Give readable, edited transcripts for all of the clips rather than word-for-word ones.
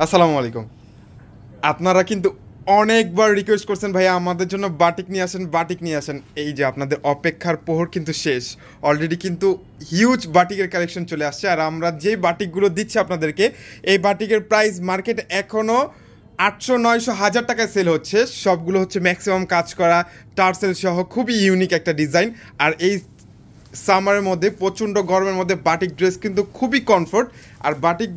আসসালামু আলাইকুম। আপনারা কিন্তু অনেকবার রিকোয়েস্ট করছেন ভাইয়া আমাদের জন্য বাটিক নিয়ে আসেন, বাটিক নিয়ে আসেন। এই যে আপনাদের অপেক্ষার প্রহর কিন্তু শেষ। অলরেডি কিন্তু হিউজ বাটিকের কালেকশন চলে আসছে, আর আমরা যেই বাটিকগুলো দিচ্ছি আপনাদেরকে, এই বাটিকের প্রাইস মার্কেট এখনও 800, 900, 1000 টাকায় সেল হচ্ছে। সবগুলো হচ্ছে ম্যাক্সিমাম কাজ করা, টার্সেল সহ খুবই ইউনিক একটা ডিজাইন। আর এই সামারের মধ্যে, প্রচণ্ড গরমের মধ্যে বাটিক ড্রেস কিন্তু খুবই কমফোর্ট। আর বাটিক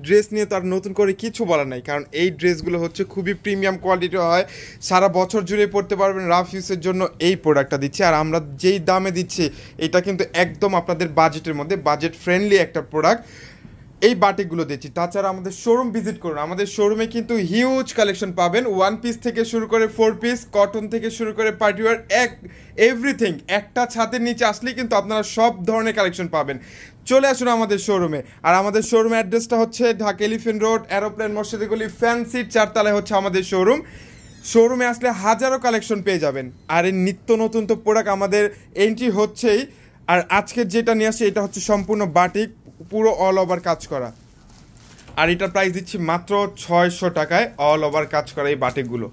ড্রেস নিয়ে তো আর নতুন করে কিছু বলার নাই, কারণ এই ড্রেসগুলো হচ্ছে খুবই প্রিমিয়াম কোয়ালিটি হয়, সারা বছর জুড়ে পড়তে পারবেন। রাফ ইউজের জন্য এই প্রোডাক্টটা দিচ্ছি, আর আমরা যেই দামে দিচ্ছি এটা কিন্তু একদম আপনাদের বাজেটের মধ্যে, বাজেট ফ্রেন্ডলি একটা প্রোডাক্ট। এই বাটিকগুলো দিচ্ছি। তাছাড়া আমাদের শোরুম ভিজিট করুন, আমাদের শোরুমে কিন্তু হিউজ কালেকশন পাবেন। ওয়ান পিস থেকে শুরু করে 4 পিস, কটন থেকে শুরু করে পার্টিওয়ার, এভরিথিং একটা ছাদের নিচে আসলেই কিন্তু আপনারা সব ধরনের কালেকশন পাবেন। চলে আসুন আমাদের শোরুমে। আর আমাদের শোরুমের অ্যাড্রেসটা হচ্ছে ঢাকা এলিফ্যান্ট রোড, এরোপ্লেন মসজিদ গলি, ফ্যান্সির 4 তলায় হচ্ছে আমাদের শোরুম। শোরুমে আসলে হাজারো কালেকশন পেয়ে যাবেন, আর এই নিত্য নতুন তো প্রোডাক্ট আমাদের এন্ট্রি হচ্ছেই। আর আজকে যেটা নিয়ে আসছে এটা হচ্ছে সম্পূর্ণ বাটিক, পুরো অল ওভার কাজ করা। আর এটার প্রাইস দিচ্ছি মাত্র 600 টাকায়, অল ওভার কাজ করা এই বাটিকগুলো।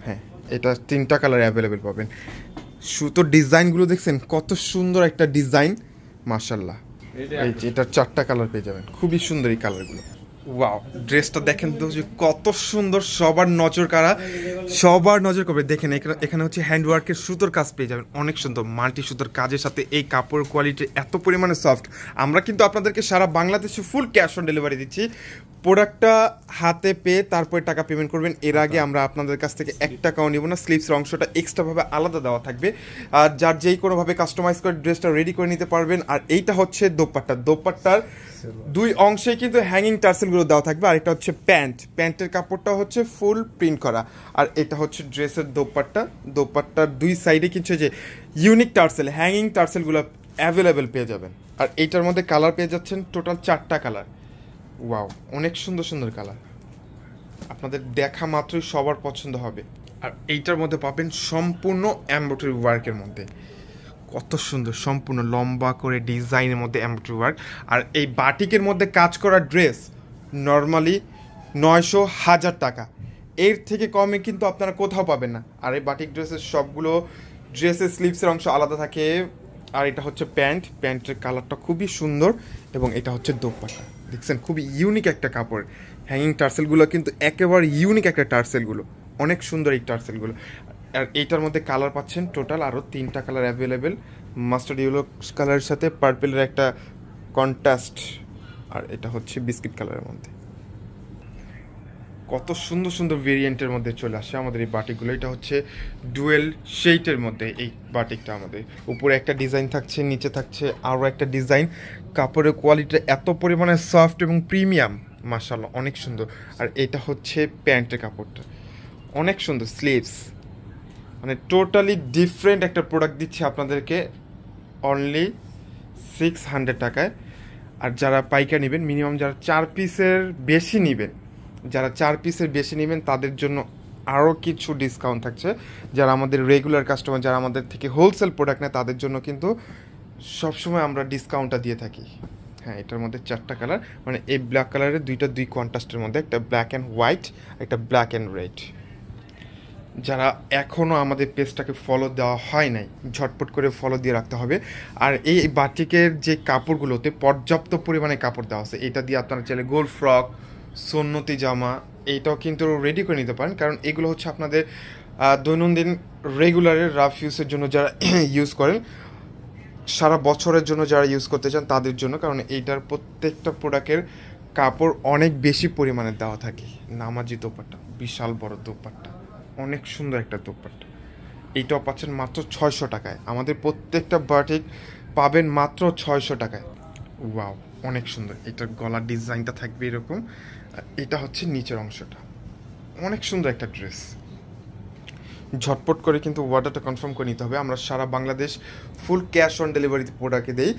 হ্যাঁ, এটা 3টা কালার অ্যাভেলেবেল পাবেন। সুতোর ডিজাইনগুলো দেখছেন কত সুন্দর একটা ডিজাইন, মাশাল্লাহ। এই যে এটার 4টা কালার পেয়ে যাবেন, খুবই সুন্দর এই কালারগুলো। ওয়াও, ড্রেসটা দেখেন তো যে কত সুন্দর, সবার নজর কাড়া, সবার নজর করবে। দেখেন এখানে হচ্ছে হ্যান্ডওয়ার্কের সুতোর কাজ পেয়ে যাবেন, অনেক সুন্দর মাল্টি সুতোর কাজের সাথে এই কাপড়ের কোয়ালিটি এত পরিমাণে সফট। আমরা কিন্তু আপনাদেরকে সারা বাংলাদেশে ফুল ক্যাশ অন ডেলিভারি দিচ্ছি। প্রোডাক্টটা হাতে পেয়ে তারপরে টাকা পেমেন্ট করবেন। এর আগে আমরা আপনাদের কাছ থেকে 1 টাকাও নিব না। স্লিভসের অংশটা এক্সট্রাভাবে আলাদা দেওয়া থাকবে, আর যার যেই কোনোভাবে কাস্টমাইজ করে ড্রেসটা রেডি করে নিতে পারবেন। আর এইটা হচ্ছে দোপাট্টা, দোপাট্টার 2 অংশে কিন্তু হ্যাঙ্গিং টার্সেলগুলো দেওয়া থাকবে। আর এটা হচ্ছে প্যান্টের কাপড়টা হচ্ছে ফুল প্রিন্ট করা। আর এটা হচ্ছে ড্রেসের দোপাট্টা, দোপাট্টার 2 সাইডে কিন্তু যে ইউনিক টার্সেল, হ্যাঙ্গিং টার্সেলগুলো অ্যাভেলেবেল পেয়ে যাবেন। আর এইটার মধ্যে কালার পেয়ে যাচ্ছেন টোটাল 4টা কালার। ওয়াও, অনেক সুন্দর সুন্দর কালার, আপনাদের দেখা মাত্রই সবার পছন্দ হবে। আর এইটার মধ্যে পাবেন সম্পূর্ণ এমব্রয়ডারি ওয়ার্কের মধ্যে, কত সুন্দর, সম্পূর্ণ লম্বা করে ডিজাইনের মধ্যে এমব্রয়ডারি ওয়ার্ক। আর এই বাটিকের মধ্যে কাজ করা ড্রেস নর্মালি 900, 1000 টাকা, এর থেকে কমে কিন্তু আপনারা কোথাও পাবেন না। আর এই বাটিক ড্রেসের সবগুলো ড্রেসের স্লিভসের অংশ আলাদা থাকে। আর এটা হচ্ছে প্যান্টের কালারটা খুবই সুন্দর, এবং এটা হচ্ছে দোপাট্টা। দেখছেন খুবই ইউনিক একটা কাপড়, হ্যাঙ্গিং টার্সেলগুলো কিন্তু একেবারে ইউনিক একটা টার্সেলগুলো, অনেক সুন্দর এই টার্সেলগুলো। আর এইটার মধ্যে কালার পাচ্ছেন টোটাল আরও 3টা কালার অ্যাভেলেবেল, মাস্টার্ড ইয়েলো কালারের সাথে পার্পেলের একটা কন্ট্রাস্ট, আর এটা হচ্ছে বিস্কিট কালারের মধ্যে। কত সুন্দর সুন্দর ভেরিয়েন্টের মধ্যে চলে আসে আমাদের এই বাটিকগুলো। এটা হচ্ছে ডুয়েল শেডের মধ্যে এই বাটিকটা, আমাদের উপরে একটা ডিজাইন থাকছে, নিচে থাকছে আরও একটা ডিজাইন। কাপড়ের কোয়ালিটি এত পরিমাণে সফট এবং প্রিমিয়াম, মাশাআল্লাহ অনেক সুন্দর। আর এটা হচ্ছে প্যান্টের কাপড়টা, অনেক সুন্দর স্লিভস, মানে টোটালি ডিফারেন্ট একটা প্রোডাক্ট দিচ্ছে আপনাদেরকে অনলি 600 টাকায়। আর যারা পাইকারি নেবেন, মিনিমাম যারা 4 পিসের বেশি নেবেন, যারা 4 পিসের বেশি নেবেন তাদের জন্য আরও কিছু ডিসকাউন্ট থাকছে। যারা আমাদের রেগুলার কাস্টমার, যারা আমাদের থেকে হোলসেল প্রোডাক্ট নেয়, তাদের জন্য কিন্তু সবসময় আমরা ডিসকাউন্টটা দিয়ে থাকি। হ্যাঁ, এটার মধ্যে 4টা কালার, মানে এই ব্ল্যাক কালারের 2 কন্ট্রাস্টের মধ্যে, একটা ব্ল্যাক অ্যান্ড হোয়াইট, একটা ব্ল্যাক অ্যান্ড রেড। যারা এখনও আমাদের পেজটাকে ফলো দেওয়া হয় নাই, ঝটপট করে ফলো দিয়ে রাখতে হবে। আর এই বাটিকের যে কাপড়গুলোতে পর্যাপ্ত পরিমাণে কাপড় দেওয়া আছে, এটা দিয়ে আপনারা চাইলে গোল ফ্রক, সুন্নতি জামা এইটাও কিন্তু রেডি করে নিতে পারেন। কারণ এগুলো হচ্ছে আপনাদের দৈনন্দিন রেগুলারের রাফ ইউজের জন্য যারা ইউজ করেন, সারা বছরের জন্য যারা ইউজ করতে চান তাদের জন্য। কারণ এইটার প্রত্যেকটা প্রোডাক্টের কাপড় অনেক বেশি পরিমাণে দেওয়া থাকে। নামাজি দোপাট্টা, বিশাল বড় দোপাট্টা, অনেক সুন্দর একটা দোপাট্টা। এইটাও পাচ্ছেন মাত্র 600 টাকায়। আমাদের প্রত্যেকটা বাটিক পাবেন মাত্র 600 টাকায়। ওয়াও, অনেক সুন্দর। এটার গলার ডিজাইনটা থাকবে এরকম, এটা হচ্ছে নিচের অংশটা, অনেক সুন্দর একটা ড্রেস। ঝটপট করে কিন্তু অর্ডারটা কনফার্ম করে নিতে হবে। আমরা সারা বাংলাদেশ ফুল ক্যাশ অন ডেলিভারিতে প্রোডাক্টে দেই।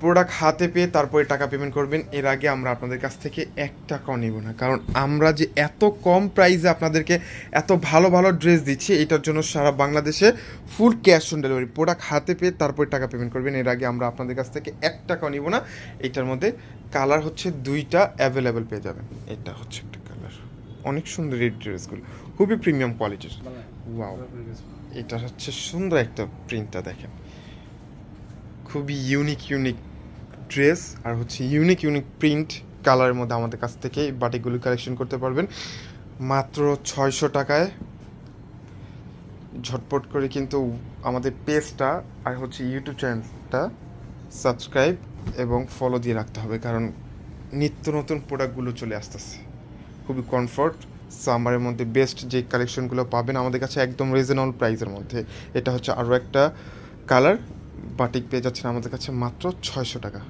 প্রোডাক্ট হাতে পেয়ে তারপরে টাকা পেমেন্ট করবেন। এর আগে আমরা আপনাদের কাছ থেকে 1 টাকাও নেব না, কারণ আমরা যে এত কম প্রাইসে আপনাদেরকে এত ভালো ভালো ড্রেস দিচ্ছি, এটার জন্য সারা বাংলাদেশে full cash on delivery. Product হাতে পেয়ে তারপরে টাকা পেমেন্ট করবেন। এর আগে আমরা আপনাদের কাছ থেকে 1 টাকাও নিব না। এটার মধ্যে কালার হচ্ছে 2টা অ্যাভেলেবেল পেয়ে যাবেন। এটা হচ্ছে একটা কালার, অনেক সুন্দর এই ড্রেসগুলো, খুবই প্রিমিয়াম কোয়ালিটির। ওয়াও, এটা হচ্ছে সুন্দর একটা প্রিন্টটা দেখেন, খুবই ইউনিক ড্রেস আর হচ্ছে ইউনিক প্রিন্ট কালারের মধ্যে আমাদের কাছ থেকে এই বাটিকগুলো কালেকশন করতে পারবেন মাত্র 600 টাকায়। ঝটপট করে কিন্তু আমাদের পেজটা আর হচ্ছে ইউটিউব চ্যানেলটা সাবস্ক্রাইব এবং ফলো দিয়ে রাখতে হবে, কারণ নিত্য নতুন প্রোডাক্টগুলো চলে আসতেছে। খুবই কমফর্ট সামারের মধ্যে বেস্ট যে কালেকশনগুলো পাবেন আমাদের কাছে একদম রিজনেবল প্রাইসের মধ্যে। এটা হচ্ছে আরও একটা কালার, বাটিক পেয়ে যাচ্ছেন আমাদের কাছে মাত্র 600 টাকা।